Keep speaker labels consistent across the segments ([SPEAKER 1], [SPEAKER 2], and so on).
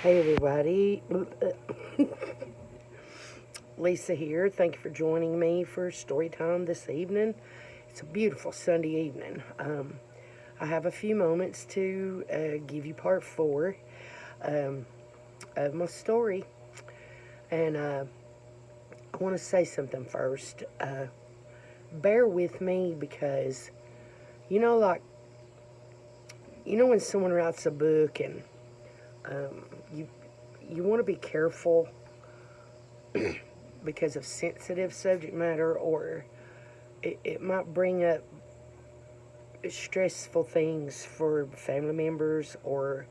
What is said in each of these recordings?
[SPEAKER 1] Hey everybody, Lisa here. Thank you for joining me for story time this evening. It's a beautiful Sunday evening. I have a few moments to give you part four um, of my story, and I want to say something first. Bear with me because you know, like when someone writes a book and um, you you want to be careful because of sensitive subject matter, or it might bring up stressful things for family members or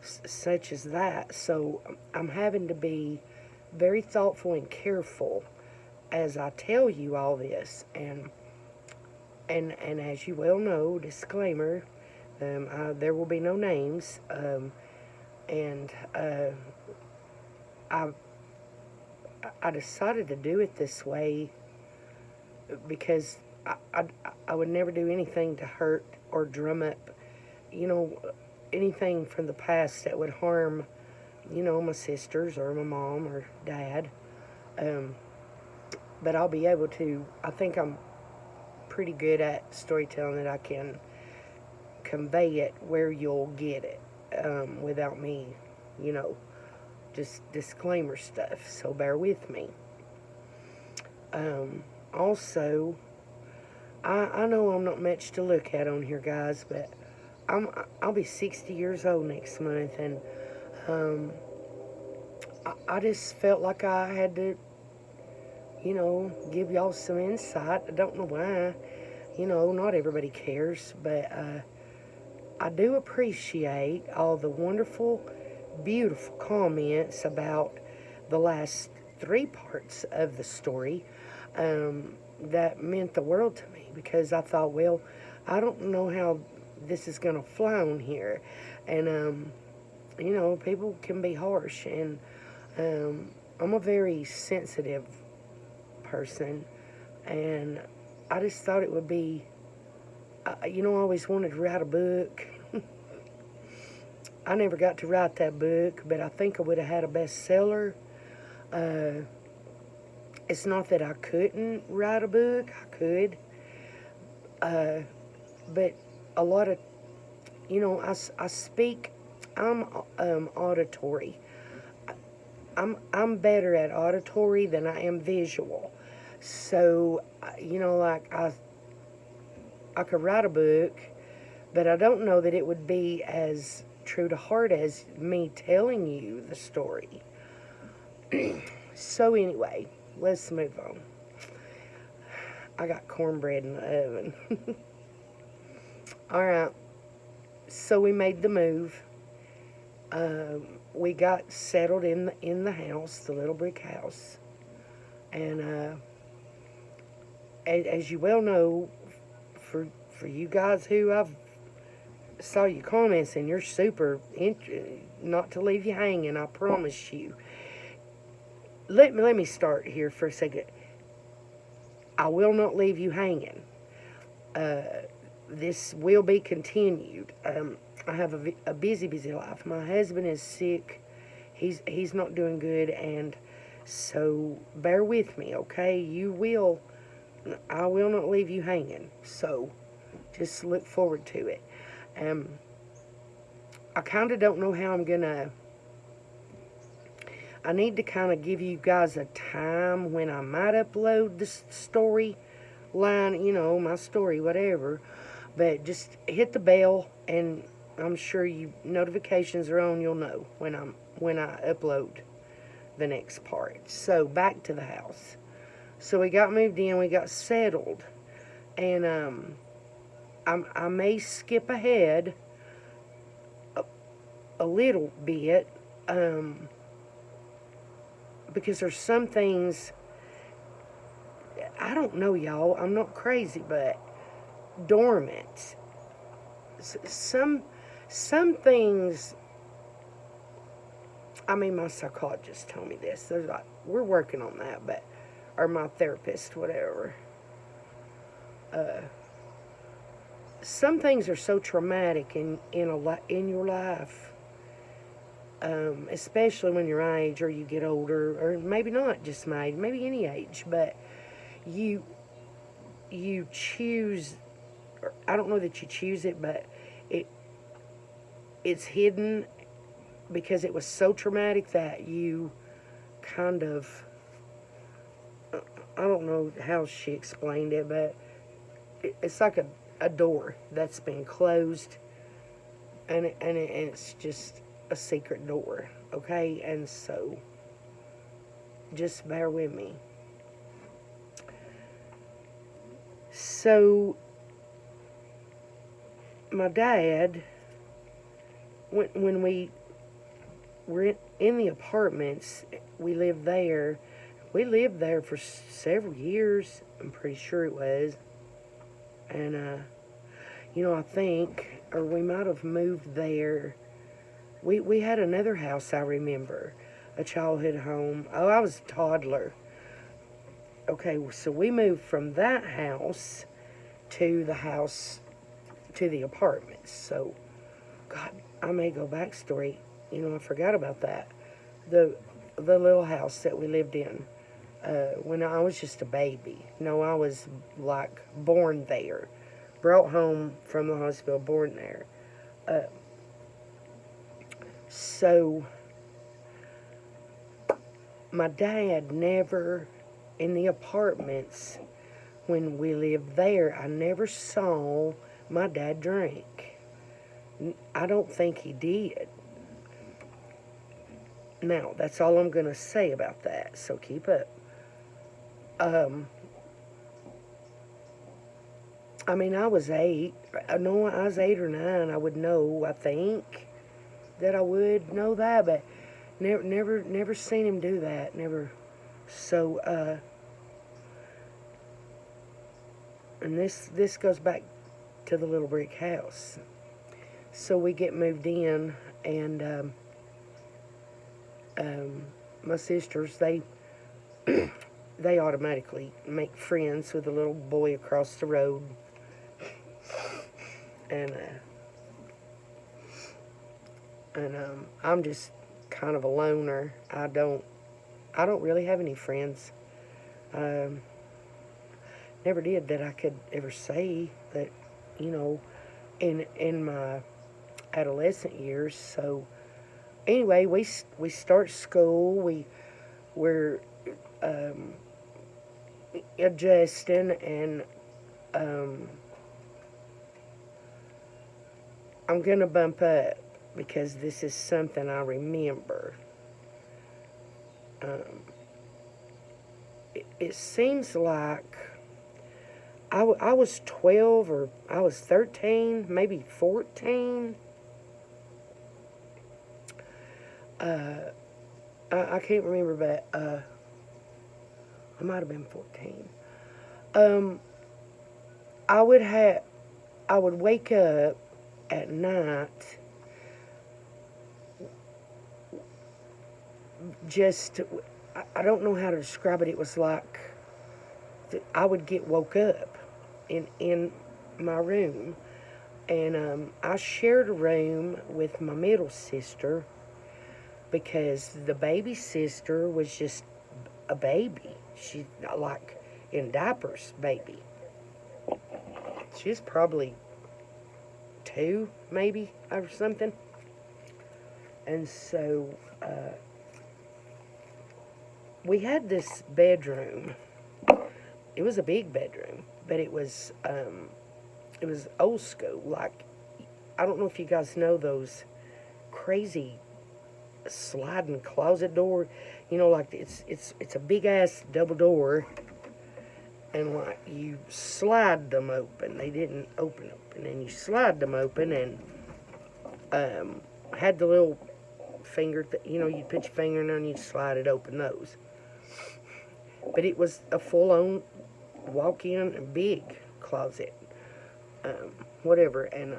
[SPEAKER 1] such as that. So I'm having to be very thoughtful and careful as I tell you all this. And as you well know, disclaimer, there will be no names. And I, I decided to do it this way because I would never do anything to hurt or drum up, you know, anything from the past that would harm, my sisters or my mom or dad. Um, but I'll be able to, I think I'm pretty good at storytelling that I can convey it where you'll get it without me, you know, just disclaimer stuff. So bear with me. Also, I know I'm not much to look at on here, guys, but I'll be 60 years old next month, and um, I just felt like I had to, give y'all some insight. I don't know why, not everybody cares, but I do appreciate all the wonderful, beautiful comments about the last three parts of the story. That meant the world to me because I thought, well, I don't know how this is going to fly on here. And, people can be harsh. And I'm a very sensitive person. And I just thought it would be, I always wanted to write a book. I never got to write that book, but I think I would have had a bestseller. Uh, it's not that I couldn't write a book, I could. Uh, but a lot of, I speak, I'm auditory. I'm better at auditory than I am visual. So, like I could write a book, but I don't know that it would be as true to heart as me telling you the story. So, anyway, let's move on. I got cornbread in the oven. All right, so we made the move. We got settled in the house, the little brick house, and as you well know, for you guys who I've saw your comments and you're super not to leave you hanging. I promise you. Let me start here for a second. I will not leave you hanging. Uh, this will be continued. I have a busy life. My husband is sick. He's not doing good, and so bear with me, okay? I will not leave you hanging. So just look forward to it. Um, I kind of don't know how I'm gonna. I need to kind of give you guys a time when I might upload the story line, my story, whatever. But just hit the bell, and I'm sure you notifications are on. You'll know when I upload the next part. So back to the house. So we got moved in, we got settled, and I may skip ahead a little bit because there's some things I don't know, y'all. I'm not crazy, but dormant. Some things. I mean, my psychologist told me this. They're like, we're working on that, but or my therapist, whatever. Uh, some things are so traumatic in your life especially when you're our age or you get older, or maybe not just my age, maybe any age, but you you choose. I don't know that you choose it, but it it's hidden because it was so traumatic that you kind of, I don't know how she explained it, but it's like a door that's been closed, and it's just a secret door, okay? And so just bear with me. So my dad, when we were in the apartments, we lived there for several years, I'm pretty sure it was. And I think, or we might have moved there. We had another house, I remember, a childhood home. Oh, I was a toddler. Okay, so we moved from that house to the apartments. So, God, I may go backstory. I forgot about that. The little house that we lived in when I was just a baby. No, I was like born there, brought home from the hospital, born there. So my dad never, in the apartments when we lived there, I never saw my dad drink. I don't think he did. Now, that's all I'm going to say about that, so keep up. I was 8. No, I was 8 or 9. I would know, I think, that I would know that, but never seen him do that. Never. So, and this goes back to the little brick house. So we get moved in, and my sisters, they automatically make friends with the little boy across the road, and I'm just kind of a loner. I don't really have any friends. Never did that I could ever say that, in my adolescent years. So anyway, we start school. We're adjusting, and I'm gonna bump up because this is something I remember. It seems like I was 12, or I was 13, maybe 14. I can't remember, but I might have been 14. I would wake up at night, just, I don't know how to describe it. It was like I would get woke up in my room, and I shared a room with my middle sister because the baby sister was just a baby. She, like, in diapers, baby. She's probably 2, maybe, or something. And so we had this bedroom. It was a big bedroom, but it was old school. Like, I don't know if you guys know those crazy sliding closet door. Like it's a big ass double door, and like you slide them open. They didn't open, and you slide them open, and had the little finger. You'd put your finger in there and you'd slide it open. Those. But it was a full-on walk-in and big closet, whatever. And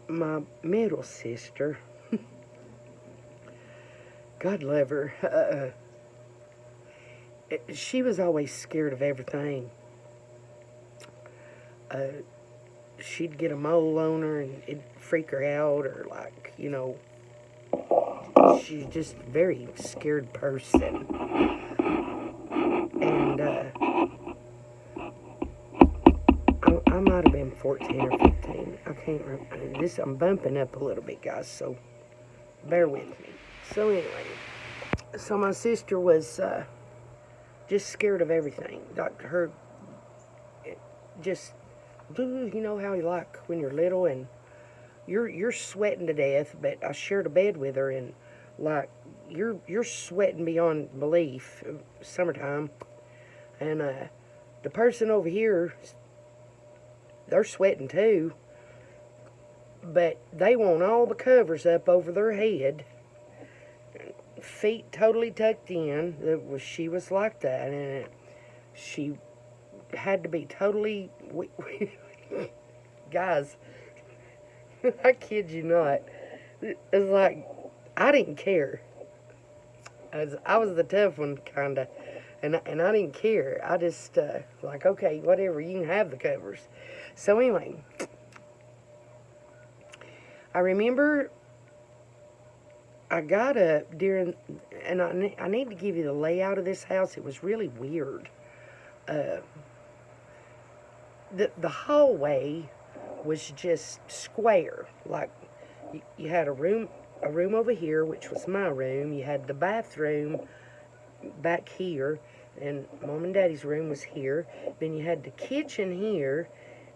[SPEAKER 1] my middle sister, God love her, she was always scared of everything. she'd get a mole on her and it'd freak her out, or like, she's just a very scared person. And I might have been 14 or 15. I can't remember. I'm bumping up a little bit, guys, so bear with me. So anyway, so my sister was just scared of everything. Her, just, you know how you like when you're little and you're sweating to death, but I shared a bed with her, and like you're sweating beyond belief, summertime, and the person over here, they're sweating too, but they want all the covers up over their head, feet totally tucked in. She was like that, and she had to be totally, guys, I kid you not. It's like, I didn't care. I was the tough one, kind of. And I didn't care. I just, like, okay, whatever, you can have the covers. So anyway, I remember I got up during, and I need to give you the layout of this house. It was really weird. The hallway was just square. Like, you had a room over here, which was my room. You had the bathroom back here, and Mom and Daddy's room was here. Then you had the kitchen here,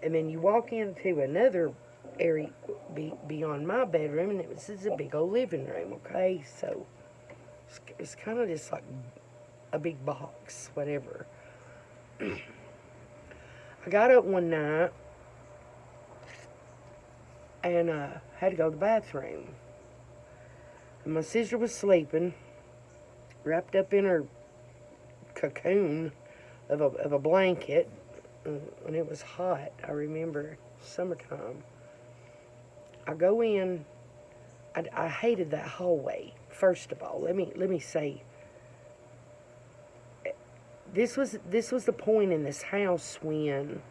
[SPEAKER 1] and then you walk into another area beyond my bedroom, and this is a big old living room, okay? So it's kind of just like a big box, whatever. I got up one night and had to go to the bathroom. And my sister was sleeping, wrapped up in her cocoon of a blanket, and it was hot. I remember summertime. I go in. I hated that hallway. First of all, let me say, this was the point in this house when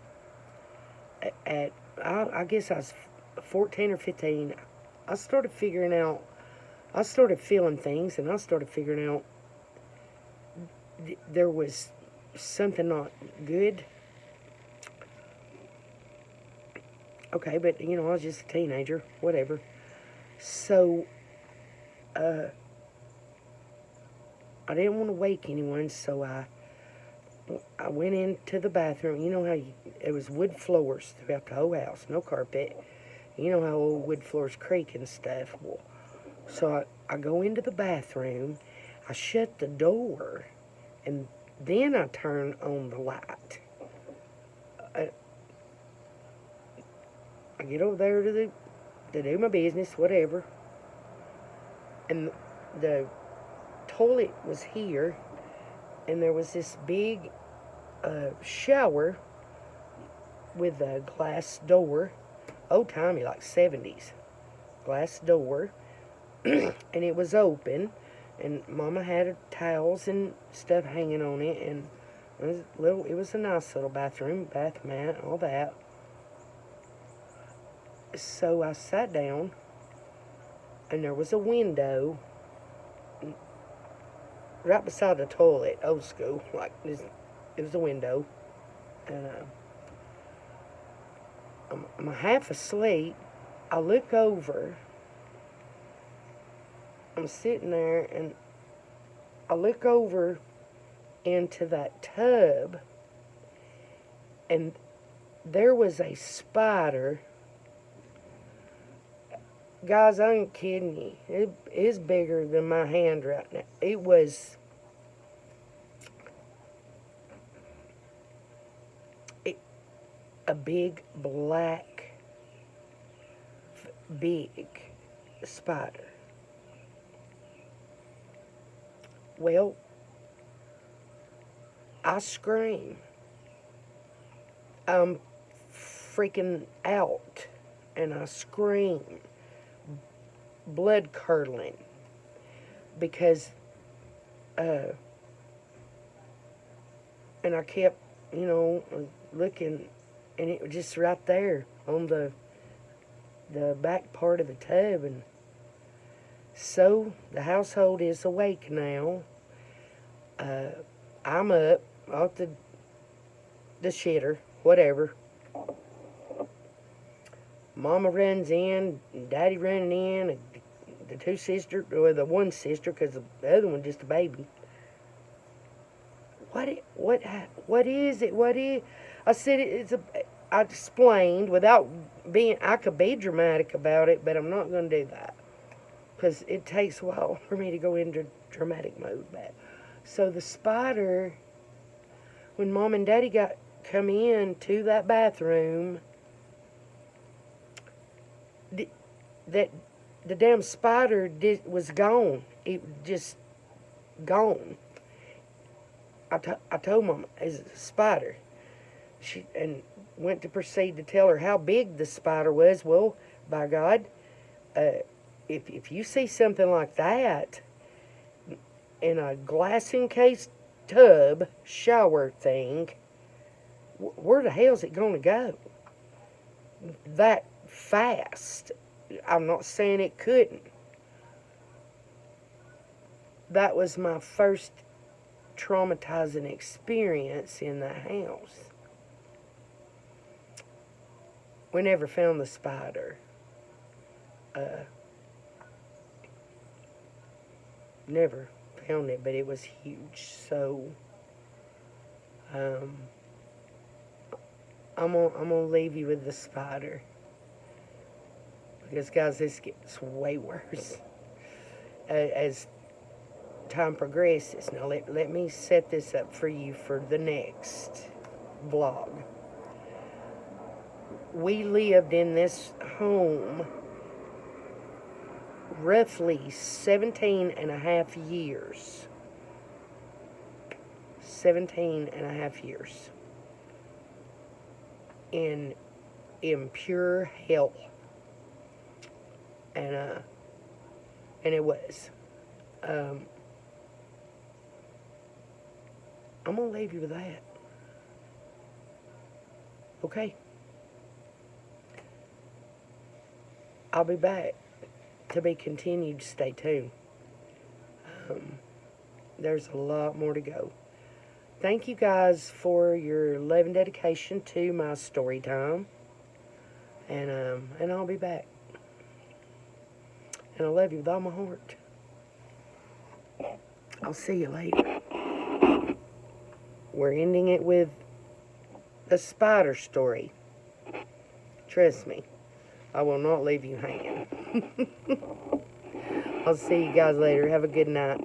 [SPEAKER 1] I guess I was 14 or 15. I started feeling things, and I started figuring out there was something not good. Okay, but I was just a teenager, whatever. So I didn't want to wake anyone, so I went into the bathroom. You know how it was wood floors throughout the whole house, no carpet. You know how old wood floors creak and stuff. Well, so I go into the bathroom, I shut the door, and then I turn on the light. I get over there to do my business, whatever. And the toilet was here, and there was this big shower with a glass door, old timey, like 70s, glass door, and it was open, and Mama had towels and stuff hanging on it, and it was a nice little bathroom, bath mat, all that. So I sat down, and there was a window right beside the toilet, old school, like this. It was a window, and I'm half asleep. I look over. I'm sitting there, and I look over into that tub, and there was a spider. Guys, I ain't kidding you. It is bigger than my hand right now. It was... a big, black, big spider. Well, I scream. I'm freaking out, and I scream, blood curdling, because, and I kept, looking, and it was just right there. on the back part of the tub. And so the household is awake now. I'm up off the shitter, whatever. Mama runs in, Daddy running in, and the two sisters, or the one sister, because the other one just a baby. What is it? What is? I said I explained without being. I could be dramatic about it, but I'm not going to do that because it takes a while for me to go into dramatic mode. But so the spider, when Mom and Daddy come in to that bathroom, that the damn spider was gone. It just gone. I told Mom it's a spider. She and went to proceed to tell her how big the spider was. Well, by God, if you see something like that in a glass encased tub shower thing, where the hell's it gonna go? That fast? I'm not saying it couldn't. That was my first traumatizing experience in the house. We never found the spider. Never found it, but it was huge. So I'm gonna leave you with the spider. Because, guys, this gets way worse as time progresses. Now, let me set this up for you for the next vlog. We lived in this home roughly 17 and a half years. 17 and a half years. In pure hell. And it was. I'm gonna leave you with that. Okay. I'll be back. To be continued. Stay tuned. There's a lot more to go. Thank you guys for your love and dedication to my story time. And I'll be back. And I love you with all my heart. I'll see you later. We're ending it with a spider story. Trust me, I will not leave you hanging. I'll see you guys later. Have a good night.